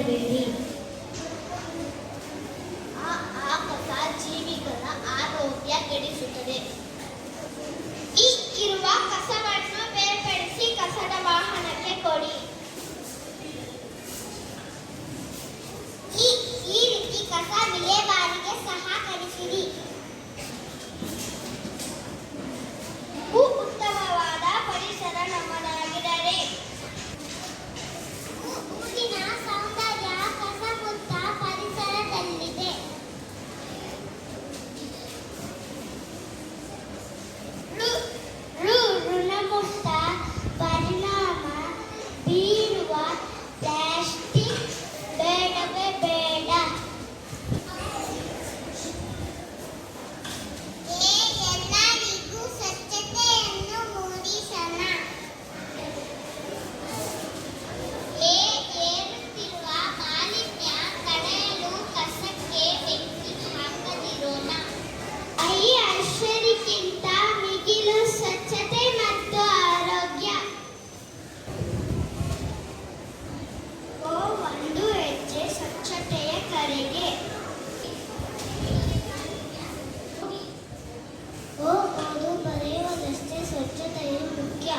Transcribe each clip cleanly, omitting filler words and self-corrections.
ಬಿಡಬೇಡಿ. ಆ ಕಸ ಜೀವಿಗಳ ಆರೋಗ್ಯ ಕೆಡಿಸುತ್ತದೆ. ಈ ಇರುವ ಕಸವನ್ನು ಬೇರ್ಪಡಿಸಿ ಕಸದ ವಾಹನಕ್ಕೆ ಕೊಡಿ. ಈ ರೀತಿ ಕಸ ವಿಲೇವಾರಿಗೆ ಸಹಕರಿಸಿರಿ. ಉತ್ತಮವಾದ ಪರಿಸರ ನಮ್ಮದಾಗಿದ್ದರೆ ಊರಿನ ಸೌಂದರ್ಯ ಕಸಮುಕ್ತ ಪರಿಸರದಲ್ಲಿದೆ. ಋಣಮುಕ್ತ ಪರಿಣಾಮ ಬೀರುವ ಪ್ಲಾಸ್ಟಿಕ್ ಬೇಡವೇ ಬೇಡ. ಎಲ್ಲರಿಗೂ ಸ್ವಚ್ಛತೆಯನ್ನು ಮೂಡಿಸೋಣ. ಏರುತ್ತಿರುವ ಮಾಲಿನ್ಯ ತಡೆಯಲು ಕಸಕ್ಕೆ ಬೆಂಕಿ ಹಾಕದಿರೋಣ. ಐಶ್ವರ್ಯಕ್ಕಿಂತ ಮಿಗಿಲು ಸ್ವಚ್ಛತೆ ಮತ್ತು ಆರೋಗ್ಯ. ಒಂದು ಹೆಜ್ಜೆ ಸ್ವಚ್ಛತೆಯ ಕಡೆಗೆ. ಓದು ಬರೆಯುವುದಷ್ಟೇ ಸ್ವಚ್ಛತೆಯು ಮುಖ್ಯ.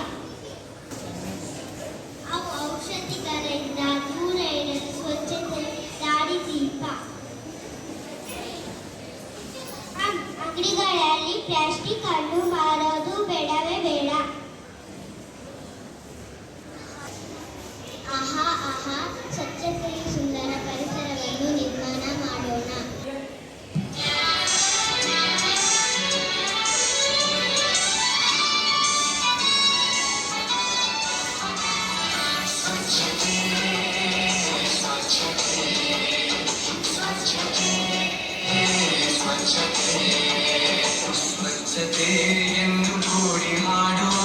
ಔಷಧಿಗಳಿಂದ ದೂರ ಇಡಲು ಸ್ವಚ್ಛತೆ ದಾರಿದೀಪ. ಅಂಗಡಿಗಳಲ್ಲಿ ಪ್ಲಾಸ್ಟಿಕ್ ಅನ್ನು ಮಾರೋದು ಬೇಡವೇ ಬೇಡ. ಸ್ವಚ್ಛತೆಯ ಸುಂದರ ಪರಿಸರವನ್ನು ನಿರ್ಮಾಣ ಮಾಡೋಣ. ಸ್ವಚ್ಛತೆ ಎಂದು ಕೂಡಿ ಹಾಡುವ,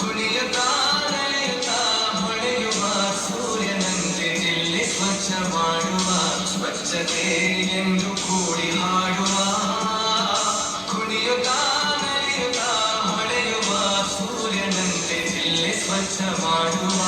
ಕುಣಿಯುತ್ತಾ ನಡೆಯುತ್ತಾ ಹೊಳೆಯುವ ಸೂರ್ಯನಂತೆ ಜಿಲ್ಲೆ ಸ್ವಚ್ಛ ಮಾಡುವ. ಸ್ವಚ್ಛತೆ ಎಂದು ಕೂಡಿ ಹಾಡುವ, ಕುಣಿಯುತ್ತಾ ನಡೆಯುತ್ತಾ ಹೊಳೆಯುವ ಸೂರ್ಯನಂತೆ ಜಿಲ್ಲೆ ಸ್ವಚ್ಛ ಮಾಡುವ.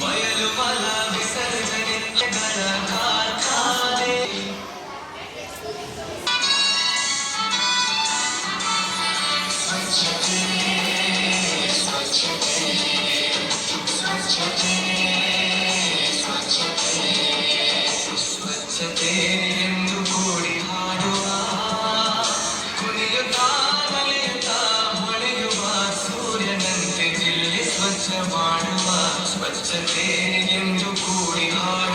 ಬಯಲು ಮಲ ವಿಸರ್ಜನೆಗಳ ಕಾರ್ಖಾನೆ. ಸ್ವಚ್ಛತೆ ಎಂದು ಕೂಡಿ ಹಾಡುವ, ಕುಣಿಯುತ್ತಾ ನಲಿಯುತ್ತಾ ಹೊಳೆಯುವ ಸೂರ್ಯನಂತೆ ಜಿಲ್ಲೆ ಸ್ವಚ್ಛ ಮಾಡುವ. ಸ್ವಚ್ಛತೆ ಎಂದು ಕೂಡಿ ಹಾಡುವ.